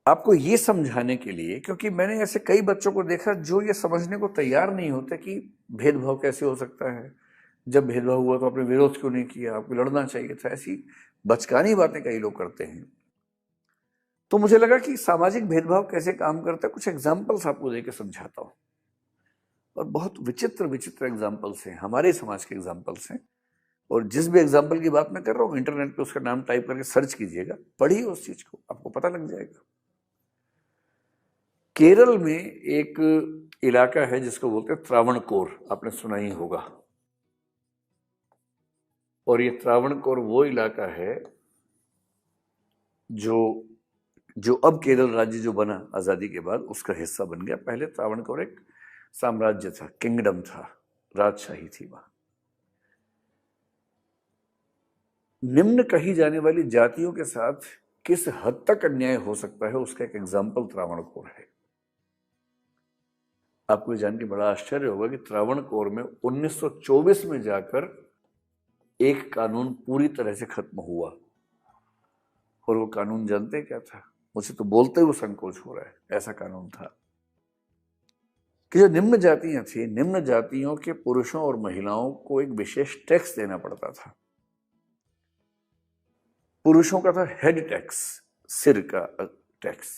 आपको ये समझाने के लिए, क्योंकि मैंने ऐसे कई बच्चों को देखा जो ये समझने को तैयार नहीं होते कि भेदभाव कैसे हो सकता है, जब भेदभाव हुआ तो आपने विरोध क्यों नहीं किया, आपको लड़ना चाहिए था, ऐसी बचकानी बातें कई लोग करते हैं। तो मुझे लगा कि सामाजिक भेदभाव कैसे काम करता है, कुछ एग्जाम्पल्स आपको देके समझाता हूँ। और बहुत विचित्र विचित्र एग्जाम्पल्स हैं, हमारे समाज के एग्जाम्पल्स हैं। और जिस भी एग्जाम्पल की बात मैं कर रहा हूँ, इंटरनेट पे उसका नाम टाइप करके सर्च कीजिएगा, पढ़िए उस चीज को, आपको पता लग जाएगा। केरल में एक इलाका है जिसको बोलते हैं त्रावणकोर, आपने सुना ही होगा। और ये त्रावणकोर वो इलाका है जो जो अब केरल राज्य जो बना आजादी के बाद उसका हिस्सा बन गया। पहले त्रावणकोर एक साम्राज्य था, किंगडम था, राजशाही थी वहां। निम्न कही जाने वाली जातियों के साथ किस हद तक अन्याय हो सकता है उसका एक एग्जाम्पल त्रावणकोर है। आपको जान के बड़ा आश्चर्य होगा कि त्रावणकोर में 1924 में जाकर एक कानून पूरी तरह से खत्म हुआ। और वो कानून जानते क्या था? मुझे तो बोलते हुए संकोच हो रहा है। ऐसा कानून था कि जो निम्न जातियां थी, निम्न जातियों के पुरुषों और महिलाओं को एक विशेष टैक्स देना पड़ता था। पुरुषों का था हेड टैक्स, सिर का टैक्स।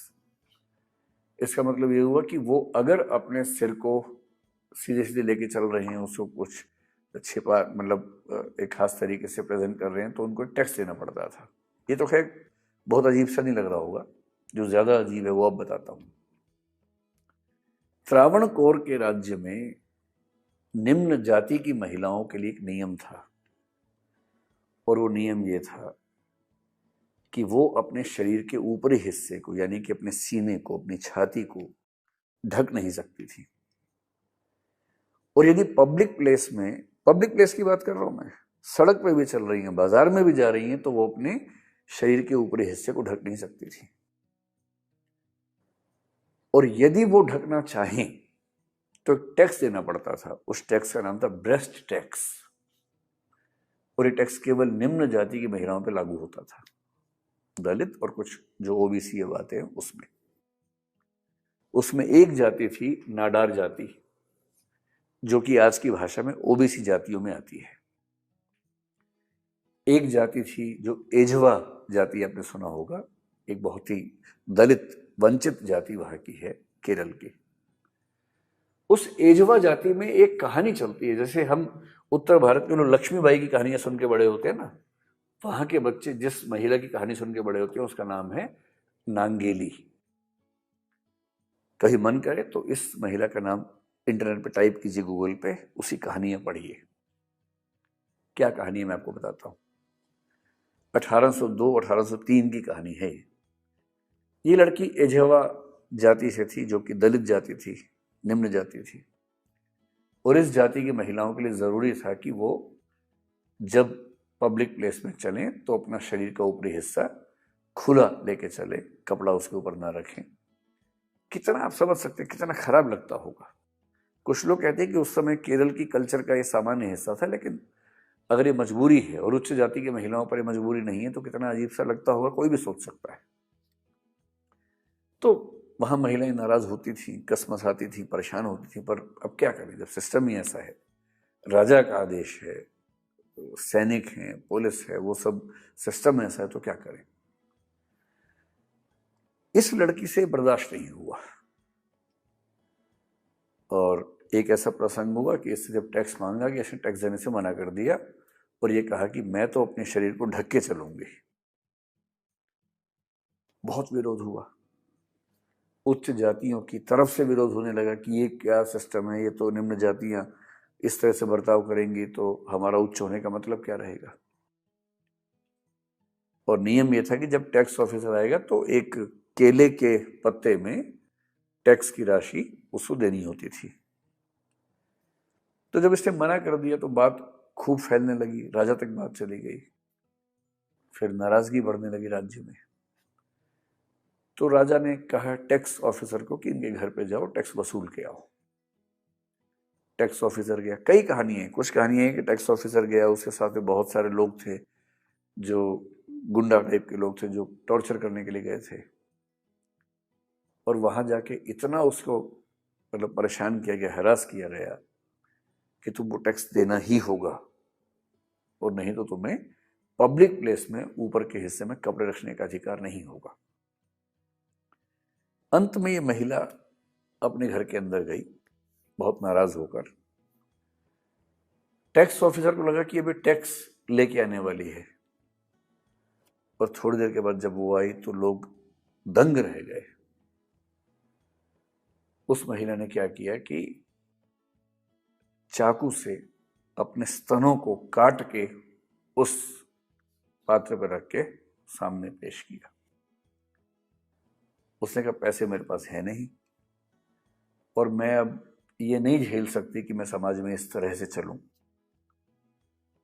इसका मतलब ये हुआ कि वो अगर अपने सिर को सीधे सीधे लेके चल रहे हैं, उसको कुछ छिपा, मतलब एक खास तरीके से प्रेजेंट कर रहे हैं, तो उनको टैक्स देना पड़ता था। ये तो खैर बहुत अजीब सा नहीं लग रहा होगा, जो ज्यादा अजीब है वो अब बताता हूं। त्रावणकोर के राज्य में निम्न जाति की महिलाओं के लिए एक नियम था। और वो नियम ये था कि वो अपने शरीर के ऊपरी हिस्से को, यानी कि अपने सीने को, अपनी छाती को ढक नहीं सकती थी। और यदि पब्लिक प्लेस में, पब्लिक प्लेस की बात कर रहा हूं मैं, सड़क पे भी चल रही हैं, बाजार में भी जा रही हैं, तो वो अपने शरीर के ऊपरी हिस्से को ढक नहीं सकती थी। और यदि वो ढकना चाहें तो टैक्स देना पड़ता था। उस टैक्स का नाम था ब्रेस्ट टैक्स। और ये टैक्स केवल निम्न जाति की महिलाओं पर लागू होता था, दलित और कुछ जो ओबीसी आते हैं उसमें। उसमें एक जाति थी नाडार जाति, जो कि आज की भाषा में ओबीसी जातियों में आती है। एक जाति थी जो एझवा जाति, आपने सुना होगा, एक बहुत ही दलित वंचित जाति वहां की है, केरल की। उस एझवा जाति में एक कहानी चलती है, जैसे हम उत्तर भारत में लोग लक्ष्मीबाई की कहानियां सुन के बड़े होते हैं ना, वहां के बच्चे जिस महिला की कहानी सुन के बड़े होते हैं उसका नाम है नांगेली। कहीं मन करे तो इस महिला का नाम इंटरनेट पे टाइप कीजिए, गूगल पे, उसी कहानियां पढ़िए। क्या कहानी है मैं आपको बताता हूं। 1802-1803 की कहानी है। ये लड़की एझवा जाति से थी, जो कि दलित जाति थी, निम्न जाति थी। और इस जाति की महिलाओं के लिए जरूरी था कि वो जब पब्लिक प्लेस में चलें तो अपना शरीर का ऊपरी हिस्सा खुला लेके चले, कपड़ा उसके ऊपर ना रखें। कितना आप समझ सकते हैं कितना खराब लगता होगा। कुछ लोग कहते हैं कि उस समय केरल की कल्चर का ये सामान्य हिस्सा था, लेकिन अगर ये मजबूरी है और उच्च जाति की महिलाओं पर ये मजबूरी नहीं है तो कितना अजीब सा लगता होगा, कोई भी सोच सकता है। तो वहां महिलाएं नाराज होती थी, कसमसाती थी, परेशान होती थी, पर अब क्या करें जब सिस्टम ही ऐसा है, राजा का आदेश है, सैनिक हैं, पुलिस है, वो सब सिस्टम ऐसा है, तो क्या करें। इस लड़की से बर्दाश्त नहीं हुआ और एक ऐसा प्रसंग हुआ कि इससे जब टैक्स मांगा कि इसने टैक्स देने से मना कर दिया और ये कहा कि मैं तो अपने शरीर को ढक के चलूंगी। बहुत विरोध हुआ, उच्च जातियों की तरफ से विरोध होने लगा कि ये क्या सिस्टम है, ये तो निम्न जातियां इस तरह से बर्ताव करेंगी तो हमारा उच्च होने का मतलब क्या रहेगा। और नियम ये था कि जब टैक्स ऑफिसर आएगा तो एक केले के पत्ते में टैक्स की राशि उसको देनी होती थी। तो जब इसने मना कर दिया तो बात खूब फैलने लगी, राजा तक बात चली गई। फिर नाराजगी बढ़ने लगी राज्य में। तो राजा ने कहा टैक्स ऑफिसर को कि इनके घर पे जाओ, टैक्स वसूल के आओ। टैक्स ऑफिसर गया। कई कहानियां हैं, कुछ कहानियां हैं कि टैक्स ऑफिसर गया, उसके साथ में बहुत सारे लोग थे जो गुंडा टाइप के लोग थे जो टॉर्चर करने के लिए गए थे। और वहां जाके इतना उसको मतलब परेशान किया गया, हरास किया गया कि तुमको टैक्स देना ही होगा और नहीं तो तुम्हें पब्लिक प्लेस में ऊपर के हिस्से में कपड़े रखने का अधिकार नहीं होगा। अंत में ये महिला अपने घर के अंदर गई बहुत नाराज होकर। टैक्स ऑफिसर को लगा कि अभी टैक्स लेके आने वाली है, और थोड़ी देर के बाद जब वो आई तो लोग दंग रह गए। उस महिला ने क्या किया कि चाकू से अपने स्तनों को काट के उस पात्र पर रख के सामने पेश किया। उसने कहा पैसे मेरे पास है नहीं और मैं अब ये नहीं झेल सकती कि मैं समाज में इस तरह से चलूं,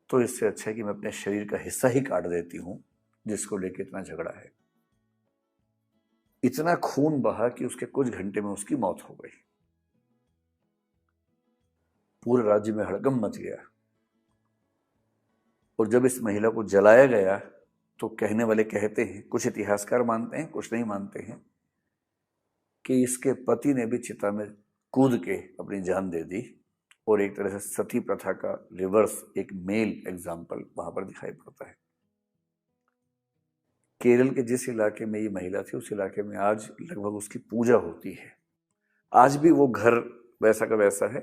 तो इससे अच्छा है कि मैं अपने शरीर का हिस्सा ही काट देती हूं जिसको लेके इतना झगड़ा है। इतना खून बहा कि उसके कुछ घंटे में उसकी मौत हो गई। पूरे राज्य में हड़कंप मच गया और जब इस महिला को जलाया गया तो कहने वाले कहते हैं, कुछ इतिहासकार मानते हैं कुछ नहीं मानते हैं, कि इसके पति ने भी चिता में कूद के अपनी जान दे दी और एक तरह से सती प्रथा का रिवर्स एक मेल एग्जाम्पल वहां पर दिखाई पड़ता है। केरल के जिस इलाके में ये महिला थी उस इलाके में आज लगभग उसकी पूजा होती है। आज भी वो घर वैसा का वैसा है,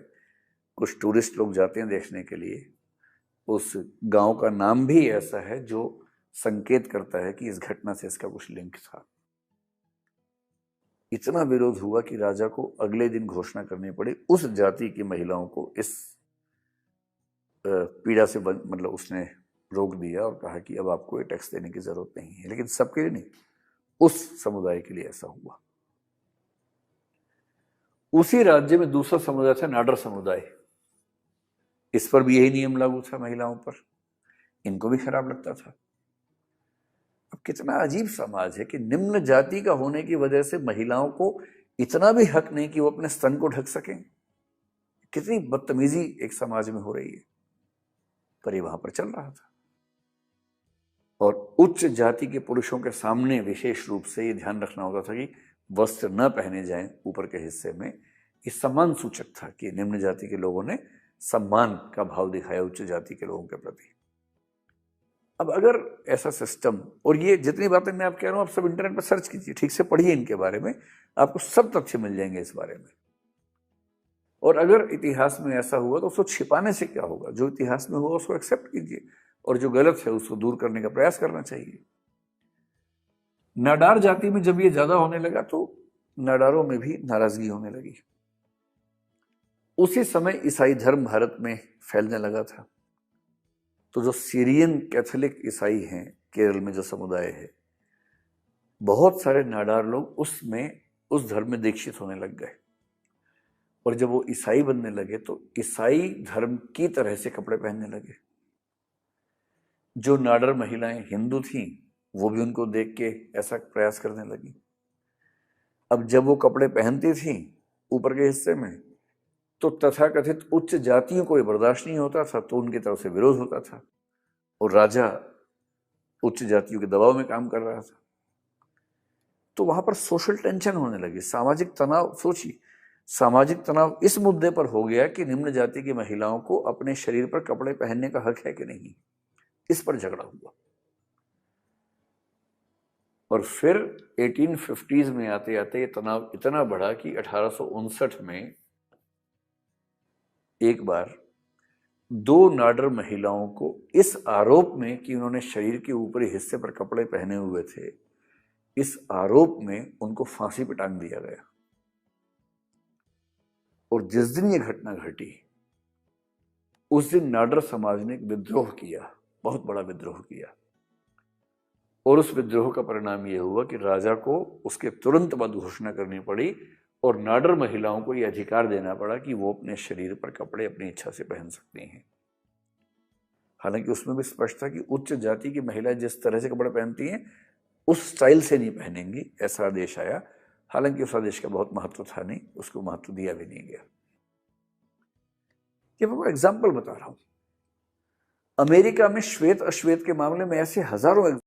कुछ टूरिस्ट लोग जाते हैं देखने के लिए। उस गांव का नाम भी ऐसा है जो संकेत करता है कि इस घटना से इसका कुछ लिंक था। इतना विरोध हुआ कि राजा को अगले दिन घोषणा करनी पड़ी उस जाति की महिलाओं को इस पीड़ा से मतलब उसने रोक दिया और कहा कि अब आपको ये टैक्स देने की जरूरत नहीं है। लेकिन सबके लिए नहीं, उस समुदाय के लिए ऐसा हुआ। उसी राज्य में दूसरा समुदाय था नाडर समुदाय। इस पर भी यही नियम लागू था महिलाओं पर। इनको भी खराब लगता था। अब कितना अजीब समाज है कि निम्न जाति का होने की वजह से महिलाओं को इतना भी हक नहीं कि वो अपने स्तन को ढक सकें। कितनी बदतमीजी एक समाज में हो रही है, पर ये वहां पर चल रहा था। और उच्च जाति के पुरुषों के सामने विशेष रूप से ये ध्यान रखना होता था कि वस्त्र न पहने जाएं ऊपर के हिस्से में। ये सम्मान सूचक था कि निम्न जाति के लोगों ने सम्मान का भाव दिखाया उच्च जाति के लोगों के प्रति। अब अगर ऐसा सिस्टम, और ये जितनी बातें मैं आप कह रहा हूं आप सब इंटरनेट पर सर्च कीजिए, ठीक से पढ़िए इनके बारे में, आपको सब तथ्य मिल जाएंगे इस बारे में। और अगर इतिहास में ऐसा हुआ तो उसको छिपाने से क्या होगा? जो इतिहास में हुआ उसको एक्सेप्ट कीजिए और जो गलत है उसको दूर करने का प्रयास करना चाहिए। नाडार जाति में जब ये ज्यादा होने लगा तो नाडारों में भी नाराजगी होने लगी। उसी समय ईसाई धर्म भारत में फैलने लगा था। तो जो सीरियन कैथोलिक ईसाई हैं केरल में जो समुदाय है, बहुत सारे नाडार लोग उसमें उस धर्म में दीक्षित होने लग गए। और जब वो ईसाई बनने लगे तो ईसाई धर्म की तरह से कपड़े पहनने लगे। जो नाडर महिलाएं हिंदू थीं वो भी उनको देख के ऐसा प्रयास करने लगी। अब जब वो कपड़े पहनती थीं ऊपर के हिस्से में तो तथाकथित उच्च जातियों को ये बर्दाश्त नहीं होता था, तो उनकी तरफ से विरोध होता था और राजा उच्च जातियों के दबाव में काम कर रहा था। तो वहां पर सोशल टेंशन होने लगी, सामाजिक तनाव। सोचिए, सामाजिक तनाव इस मुद्दे पर हो गया कि निम्न जाति की महिलाओं को अपने शरीर पर कपड़े पहनने का हक है कि नहीं, इस पर झगड़ा हुआ। और फिर 1850s में आते आते ये तनाव इतना बढ़ा कि 1859 में एक बार 2 नाडर महिलाओं को इस आरोप में कि उन्होंने शरीर के ऊपरी हिस्से पर कपड़े पहने हुए थे, इस आरोप में उनको फांसी पर टांग दिया गया। और जिस दिन ये घटना घटी उस दिन नाडर समाज ने एक विद्रोह किया, बहुत बड़ा विद्रोह किया। और उस विद्रोह का परिणाम यह हुआ कि राजा को उसके तुरंत बाद घोषणा करनी पड़ी और नाडर महिलाओं को यह अधिकार देना पड़ा कि वो अपने शरीर पर कपड़े अपनी इच्छा से पहन सकती हैं। हालांकि उसमें भी स्पष्ट था कि उच्च जाति की महिलाएं जिस तरह से कपड़े पहनती हैं उस स्टाइल से नहीं पहनेंगी, ऐसा आदेश आया। हालांकि उस आदेश का बहुत महत्व था नहीं, उसको महत्व दिया भी नहीं गया। ये मैं एग्जाम्पल बता रहा हूं। अमेरिका में श्वेत अश्वेत के मामले में ऐसे हजारों